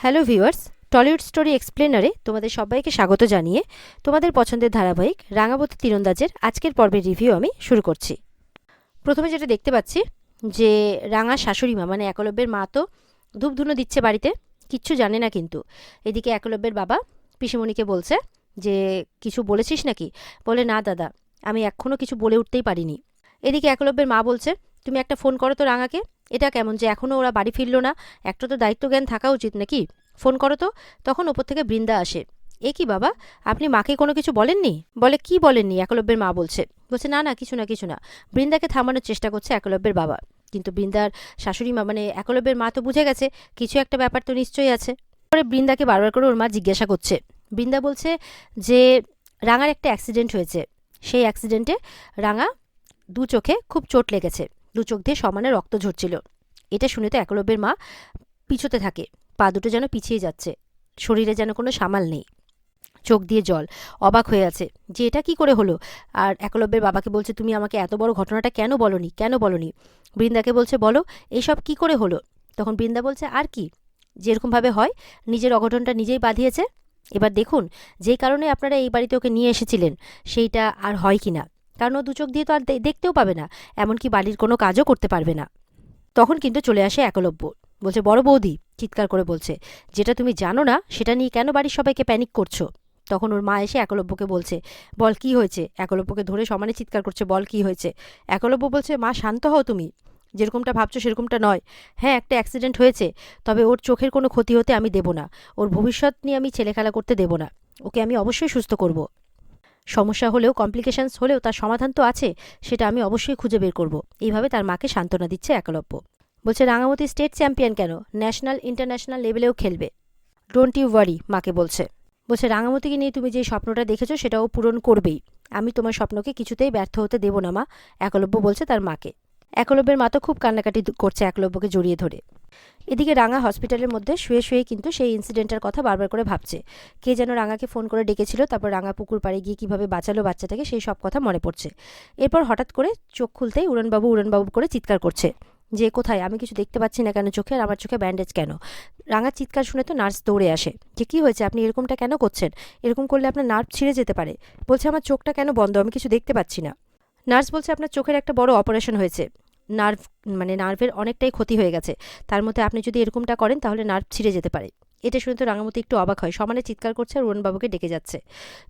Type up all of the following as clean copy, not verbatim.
Hello viewers, Tollywood story এক্সপ্লেনারে তোমাদের সবাইকে স্বাগত জানিয়ে তোমাদের পছন্দের ধারাবাহিক রাঙাবতী তীরন্দাজের আজকের পর্বের রিভিউ আমি শুরু করছি। প্রথমে যেটা দেখতে পাচ্ছি যে রাঙা শাশুড়ি মা মানে একলব্যের মা তো ধূপধুনো দিচ্ছে বাড়িতে, কিচ্ছু জানে না কিন্তু। এদিকে একলব্যের বাবা পিসিমণিকে বলছে যে কিছু বলেছিস নাকি? বলে না দাদা, আমি এখনও কিছু বলে উঠতেই পারিনি। এদিকে একলব্যের মা বলছে তুমি একটা ফোন করো তো রাঙাকে, এটা কেমন যে এখনও ওরা বাড়ি ফিরলো না, একটা তো দায়িত্ব জ্ঞান থাকা উচিত নাকি, ফোন করো তো। তখন ওপর থেকে বৃন্দা আসে। এ কি বাবা, আপনি মাকে কোনো কিছু বলেননি? বলে কি বলেননি, একলব্যের মা বলছে। বলছে না না কিছু না কিছু না। বৃন্দাকে থামানোর চেষ্টা করছে একলব্যের বাবা, কিন্তু বৃন্দার শাশুড়ি মা মানে একলব্যের মা তো বুঝে গেছে কিছু একটা ব্যাপার তো নিশ্চয়ই আছে। পরে বৃন্দাকে বারবার করে ওর মা জিজ্ঞাসা করছে। বৃন্দা বলছে যে রাঙার একটা অ্যাক্সিডেন্ট হয়েছে, সেই অ্যাক্সিডেন্টে রাঙা দু চোখে খুব চোট লেগেছে, দু চোখ দিয়ে সমানে রক্ত ঝরছিল। এটা শুনে তো একলব্যের মা পিছোতে থাকে, পা দুটো যেন পিছিয়ে যাচ্ছে, শরীরে যেন কোনো সামাল নেই, চোখ দিয়ে জল, অবাক হয়ে আছে যে এটা কি করে হলো। আর একলব্যের বাবাকে বলছে তুমি আমাকে এত বড় ঘটনাটা কেন বলনি, কেন বলনি? বৃন্দাকে বলছে বলো এইসব কি করে হলো। তখন বৃন্দা বলছে আর কি, যেরকমভাবে হয়, নিজের অঘটনটা নিজেই বাঁধিয়েছে। এবার দেখুন যেই কারণে আপনারা এই বাড়িতে ওকে নিয়ে এসেছিলেন সেইটা আর হয় কি না, কারণ ও দু চোখ দিয়ে তো আর দেখতেও পাবে না, এমনকি বাড়ির কোনো কাজও করতে পারবে না। তখন কিন্তু চলে আসে একলব্য, বলছে বড় বৌদি, চিৎকার করে বলছে যেটা তুমি জানো না সেটা নিয়ে কেন বাড়ির সবাইকে প্যানিক করছো। তখন ওর মা এসে একলব্যকে বলছে বল কি হয়েছে, একলব্যকে ধরে সমানে চিৎকার করছে বল কি হয়েছে। একলব্য বলছে মা শান্ত হও তুমি, যেরকমটা ভাবছো সেরকমটা নয়। হ্যাঁ একটা অ্যাক্সিডেন্ট হয়েছে, তবে ওর চোখের কোনো ক্ষতি হতে আমি দেব না, ওর ভবিষ্যৎ নিয়ে আমি ছেলেখেলা করতে দেব না, ওকে আমি অবশ্যই সুস্থ করব। সমস্যা হলেও কমপ্লিকেশনস হলেও তার সমাধান তো আছে, সেটা আমি অবশ্যই খুঁজে বের করব। এইভাবে তার মাকে সান্ত্বনা দিচ্ছে একলব্য। বলছে রাঙামতি স্টেট চ্যাম্পিয়ন কেন, ন্যাশনাল ইন্টারন্যাশনাল লেভেলেও খেলবে, ডোন্ট ইউ ওয়ারি, মাকে বলছে। বলছে রাঙামতিকে নিয়ে তুমি যে স্বপ্নটা দেখেছো সেটাও পূরণ করবেই, আমি তোমার স্বপ্নকে কিছুতেই ব্যর্থ হতে দেব না মা, একলব্য বলছে তার মাকে। একলব্যের মা তো খুব কান্নাকাটি করছে একলব্যকে জড়িয়ে ধরে। এদিকে রাঙা হসপিটালের মধ্যে শুয়ে শুয়ে কিন্তু সেই ইনসিডেন্টটার কথা বারবার করে ভাবছে, কে যেন রাঙাকে ফোন করে ডেকেছিল, তারপর রাঙা পুকুর পাড়ে গিয়ে কীভাবে বাঁচালো বাচ্চাটাকে, সেই সব কথা মনে পড়ছে। এরপর হঠাৎ করে চোখ খুলতেই উড়নবাবু উড়নবাবু করে চিৎকার করছে যে কোথায়, আমি কিছু দেখতে পাচ্ছি না কেন চোখে, আর আমার চোখে ব্যান্ডেজ কেন। রাঙার চিৎকার শুনে তো নার্স দৌড়ে আসে যে কী হয়েছে, আপনি এরকমটা কেন করছেন, এরকম করলে আপনার নার্ভ ছিঁড়ে যেতে পারে। বলছে আমার চোখটা কেন বন্ধ, আমি কিছু দেখতে পাচ্ছি না। নার্স বলছে আপনার চোখের একটা বড় অপারেশন হয়েছে, নার্ভ মানে নার্ভের অনেকটাই ক্ষতি হয়ে গেছে, তার মধ্যে আপনি যদি এরকমটা করেন তাহলে নার্ভ ছিঁড়ে যেতে পারে। এটা শুনে তো রাঙামতি একটু অবাক হয়, সমানে চিৎকার করছে আর অরুণবাবুকে ডেকে যাচ্ছে।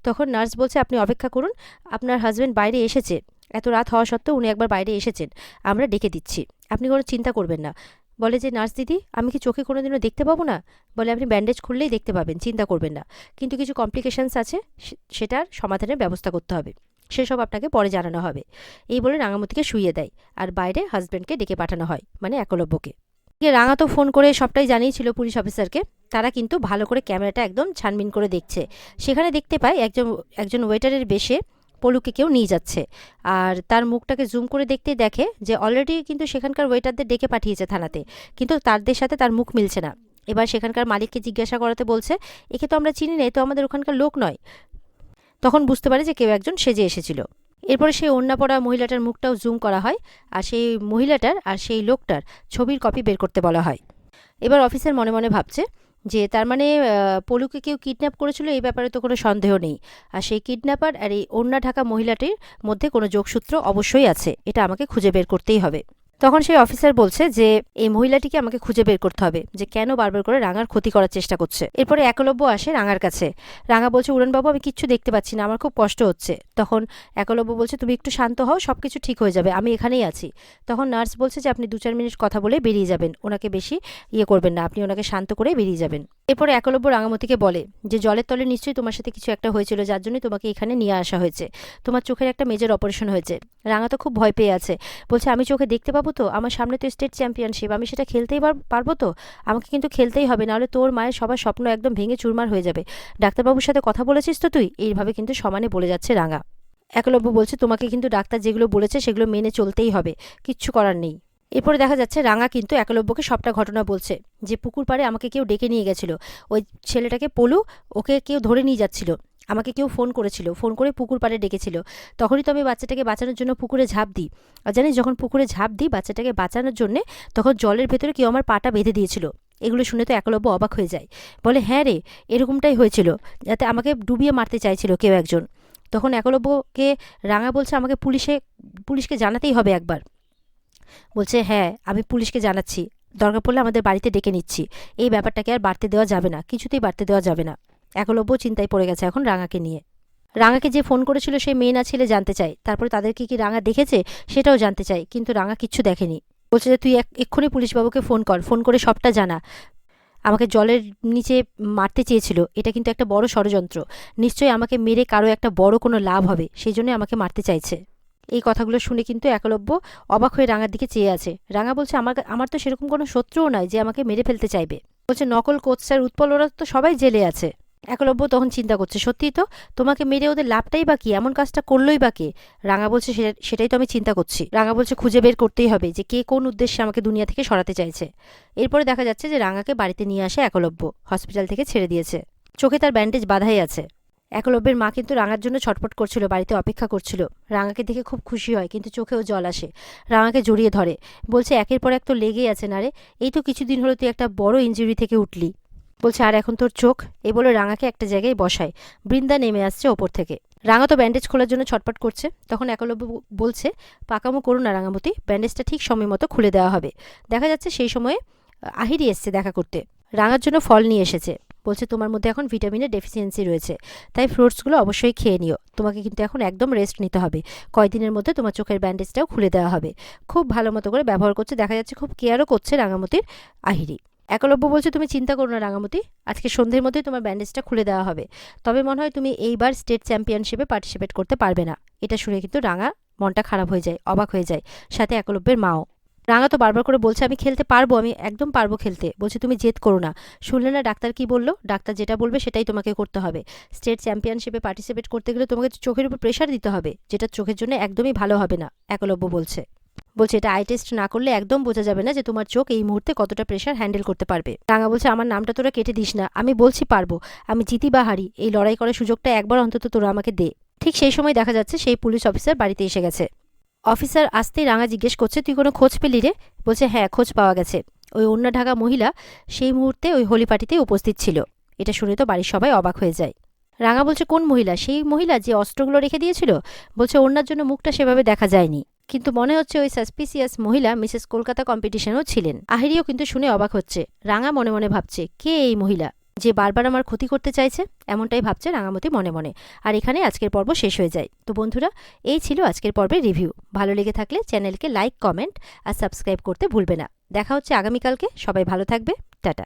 তখন নার্স বলছে আপনি অপেক্ষা করুন, আপনার হাজব্যান্ড বাইরে এসেছে, এত রাত হওয়া সত্ত্বেও উনি একবার বাইরে এসেছেন, আমরা ডেকে দিচ্ছি, আপনি কোনো চিন্তা করবেন না। বলে যে নার্স দিদি আমি কি চোখে কোনো দিনও দেখতে পাবো না? বলে আপনি ব্যান্ডেজ খুললেই দেখতে পাবেন, চিন্তা করবেন না, কিন্তু কিছু কমপ্লিকেশনস আছে, সেটার সমাধানের ব্যবস্থা করতে হবে, সেসব আপনাকে পরে জানানো হবে। এই বলে রাঙামতিকে শুইয়ে দেয় আর বাইরে হাজব্যান্ডকে ডেকে পাঠানো হয়, মানে একলব্যকে। রাঙা তো ফোন করে সবটাই জানিয়েছিল পুলিশ অফিসারকে, তারা কিন্তু ভালো করে ক্যামেরাটা একদম ছানবিন করে দেখছে। সেখানে দেখতে পায় একজন একজন ওয়েটারের বেশে পলুকে কেউ নিয়ে যাচ্ছে, আর তার মুখটাকে জুম করে দেখতে দেখে যে অলরেডি কিন্তু সেখানকার ওয়েটারদের ডেকে পাঠিয়েছে থানাতে, কিন্তু তাদের সাথে তার মুখ মিলছে না। এবার সেখানকার মালিককে জিজ্ঞাসা করাতে বলছে একে তো আমরা চিনি না, এ তো আমাদের ওখানকার লোক নয়। তখন বুঝতে পারে যে কেউ একজন সেজে এসেছিল। এরপরে সেই ওড়না পরা মহিলাটার মুখটাও জুম করা হয়, আর সেই মহিলাটার আর সেই লোকটার ছবির কপি বের করতে বলা হয়। এবার অফিসার মনে মনে ভাবছে যে তার মানে পলুকে কেউ কিডন্যাপ করেছিল, এই ব্যাপারে তো কোনো সন্দেহ নেই, আর সেই কিডন্যাপার আর এই ওড়না ঢাকা মহিলাটির মধ্যে কোনো যোগসূত্র অবশ্যই আছে, এটা আমাকে খুঁজে বের করতেই হবে। তখন সেই অফিসার বলছে যে এই মহিলাটিকে আমাকে খুঁজে বের করতে হবে, যে কেন বারবার করে রাঙার ক্ষতি করার চেষ্টা করছে। এরপরে একলব্য আসে রাঙার কাছে। রাঙা বলছে উড়নবাবু আমি কিচ্ছু দেখতে পাচ্ছি না, আমার খুব কষ্ট হচ্ছে। তখন একলব্য বলছে তুমি একটু শান্ত হও, সব কিছু ঠিক হয়ে যাবে, আমি এখানেই আছি। তখন নার্স বলছে যে আপনি 2-4 মিনিট কথা বলে বেরিয়ে যাবেন, ওনাকে বেশি করবেন না, আপনি ওনাকে শান্ত করে বেরিয়ে যাবেন। এরপরে একলব্য রাঙামতিকে বলে যে জলের তলে নিশ্চয়ই তোমার সাথে কিছু একটা হয়েছিল, যার জন্যই তোমাকে এখানে নিয়ে আসা হয়েছে, তোমার চোখের একটা মেজর অপারেশন হয়েছে। রাঙা তো খুব ভয় পেয়ে আছে, বলছে আমি চোখে দেখতে পাবো তো, আমার সামনে তো স্টেট চ্যাম্পিয়নশিপ, আমি সেটা খেলতেই পারবো তো, আমাকে কিন্তু খেলতেই হবে, নাহলে তোর মায়ের সবার স্বপ্ন একদম ভেঙে চুরমার হয়ে যাবে। ডাক্তারবাবুর সাথে কথা বলেছিস তো তুই? এইভাবে কিন্তু সমানে বলে যাচ্ছে রাঙা। একলব্য বলছে তোমাকে কিন্তু ডাক্তার যেগুলো বলেছে সেগুলো মেনে চলতেই হবে, কিচ্ছু করার নেই। এরপরে দেখা যাচ্ছে রাঙা কিন্তু একলব্যকে সবটা ঘটনা বলছে যে পুকুর পাড়ে আমাকে কেউ ডেকে নিয়ে গেছিল, ওই ছেলেটাকে পলু, ওকে কেউ ধরে নিয়ে যাচ্ছিল, আমাকে কেউ ফোন করেছিল, ফোন করে পুকুর পাড়ে ডেকেছিল, তখনই তো আমি বাচ্চাটাকে বাঁচানোর জন্য পুকুরে ঝাঁপ দিই। আর জানিস যখন পুকুরে ঝাঁপ দিই বাচ্চাটাকে বাঁচানোর জন্যে, তখন জলের ভেতরে কেউ আমার পাটা বেঁধে দিয়েছিল, এগুলো শুনে তো একলব্য অবাক হয়ে যায়। বলে, হ্যাঁ রে, এরকমটাই হয়েছিল, যাতে আমাকে ডুবিয়ে মারতে চাইছিল কেউ একজন। তখন একলব্যকে রাঙা বলছে, আমাকে পুলিশকে জানাতেই হবে একবার। বলছে, হ্যাঁ আমি পুলিশকে জানাচ্ছি, দরকার পড়লে আমাদের বাড়িতে ডেকে নিচ্ছি। এই ব্যাপারটাকে আর বাড়তে দেওয়া যাবে না, কিছুতেই বাড়তে দেওয়া যাবে না। একলব্য চিন্তায় পড়ে গেছে এখন রাঙাকে নিয়ে। রাঙাকে যে ফোন করেছিল সে মেয়ে না ছেলে জানতে চায়, তারপরে তাদেরকে কি রাঙা দেখেছে সেটাও জানতে চায়, কিন্তু রাঙা কিচ্ছু দেখেনি। বলছে যে তুই এক্ষুনি পুলিশবাবুকে ফোন করে সবটা জানা। আমাকে জলের নিচে মারতে চেয়েছিল, এটা কিন্তু একটা বড় ষড়যন্ত্র। নিশ্চয়ই আমাকে মেরে কারো একটা বড় কোনো লাভ হবে, সেই জন্য আমাকে মারতে চাইছে। এই কথাগুলো শুনে কিন্তু একলব্য অবাক হয়ে রাঙার দিকে চেয়ে আছে। রাঙা বলছে, আমার তো সেরকম কোনো শত্রুও নয় যে আমাকে মেরে ফেলতে চাইবে। বলছে, নকল কোচ স্যার, উৎপল, ওরা তো সবাই জেলে আছে। একলব্য তখন চিন্তা করছে, সত্যিই তো, তোমাকে মেরে ওদের লাভটাই বা কি, এমন কাজটা করলোই বা কে? রাঙা বলছে, সেটাই তো আমি চিন্তা করছি। রাঙা বলছে, খুঁজে বের করতেই হবে যে কে কোন উদ্দেশ্যে আমাকে দুনিয়া থেকে সরাতে চাইছে। এরপরে দেখা যাচ্ছে যে রাঙাকে বাড়িতে নিয়ে আসে একলব্য, হসপিটাল থেকে ছেড়ে দিয়েছে। চোখে তার ব্যান্ডেজ বাঁধাই আছে। একলব্যের মা কিন্তু রাঙার জন্য ছটফট করছিল, বাড়িতে অপেক্ষা করছিল। রাঙাকে দেখে খুব খুশি হয়, কিন্তু চোখেও জল আসে। রাঙাকে জড়িয়ে ধরে, বলছে, একের পর এক তো লেগেই আছে না রে, এই তো কিছুদিন হলো তুই একটা বড় ইনজুরি থেকে উঠলি। বলছে, আর এখন তোর চোখ। এই বলে রাঙাকে একটা জায়গায় বসায়। বৃন্দা নেমে আসছে ওপর থেকে। রাঙা তো ব্যান্ডেজ খোলার জন্য ছটফট করছে। তখন একলব্য বলছে, পাকামো করো না রাঙামতি, ব্যান্ডেজটা ঠিক সময় মতো খুলে দেওয়া হবে। দেখা যাচ্ছে সেই সময়ে আহিরি এসছে দেখা করতে, রাঙার জন্য ফল নিয়ে এসেছে। বলছে, তোমার মধ্যে এখন ভিটামিনের ডেফিসিয়েন্সি রয়েছে, তাই ফ্রুটসগুলো অবশ্যই খেয়ে নিও। তোমাকে কিন্তু এখন একদম রেস্ট নিতে হবে। কয়দিনের মধ্যে তোমার চোখের ব্যান্ডেজটাও খুলে দেওয়া হবে। খুব ভালো মতো করে ব্যবহার করছে, দেখা যাচ্ছে খুব কেয়ারও করছে রাঙামতির আহিরি। একলব্য বলছে, তুমি চিন্তা করো না রাঙামতি, আজকে সন্ধ্যের মধ্যেই তোমার ব্যান্ডেজটা খুলে দেওয়া হবে। তবে মনে হয় তুমি এইবার স্টেট চ্যাম্পিয়নশিপে পার্টিসিপেট করতে পারবে না। এটা শুনে কিন্তু রাঙা মনটা খারাপ হয়ে যায়, অবাক হয়ে যায়, সাথে একলব্যের মাও। রাঙা তো বারবার করে বলছে, আমি খেলতে পারবো, আমি একদম পারবো খেলতে। বলছে, তুমি জেদ করো না। শুনলে না ডাক্তার কি বললো? ডাক্তার যেটা বলবে সেটাই তোমাকে করতে হবে। স্টেট চ্যাম্পিয়নশিপে পার্টিসিপেট করতে গেলে তোমাকে চোখের উপর প্রেশার দিতে হবে, যেটা চোখের জন্য একদমই ভালো হবে না, একলব্য বলছে। বলছে, এটা আই টেস্ট না করলে একদম বোঝা যাবে না যে তোমার চোখ এই মুহূর্তে কতটা প্রেশার হ্যান্ডেল করতে পারবে। রাঙা বলছে, আমার নামটা তোরা কেটে দিস না, আমি বলছি পারবো। আমি জিতি বা হারি, এই লড়াই করার সুযোগটা একবার অন্তত তোরা আমাকে দে। ঠিক সেই সময় দেখা যাচ্ছে সেই পুলিশ অফিসার বাড়িতে এসে গেছে। অফিসার আসতেই রাঙা জিজ্ঞেস করছে, তুই কোনো খোঁজ পেলি রে? বলছে, হ্যাঁ, খোঁজ পাওয়া গেছে। ওই ওড়না ঢাকা মহিলা সেই মুহূর্তে ওই হোলি পার্টিতে উপস্থিত ছিল। এটা শুনে তো বাড়ির সবাই অবাক হয়ে যায়। রাঙা বলছে, কোন মহিলা? সেই মহিলা যে অস্ত্রগুলো রেখে দিয়েছিল? বলছে, ওড়নার জন্য মুখটা সেভাবে দেখা যায়নি, কিন্তু মনে হচ্ছে ওই সাসপিসিয়াস মহিলা মিসেস কলকাতা কম্পিটিশনেও ছিলেন। আহিরিও কিন্তু শুনে অবাক হচ্ছে। রাঙা মনে মনে ভাবছে, কে এই মহিলা যে বারবার আমার ক্ষতি করতে চাইছে? এমনটাই ভাবছে রাঙামতি মনে মনে। আর এখানে আজকের পর্ব শেষ হয়ে যায়। তো বন্ধুরা, এই ছিল আজকের পর্বের রিভিউ। ভালো লেগে থাকলে চ্যানেলকে লাইক, কমেন্ট আর সাবস্ক্রাইব করতে ভুলবে না। দেখা হচ্ছে আগামীকালকে। সবাই ভালো থাকবে। টাটা।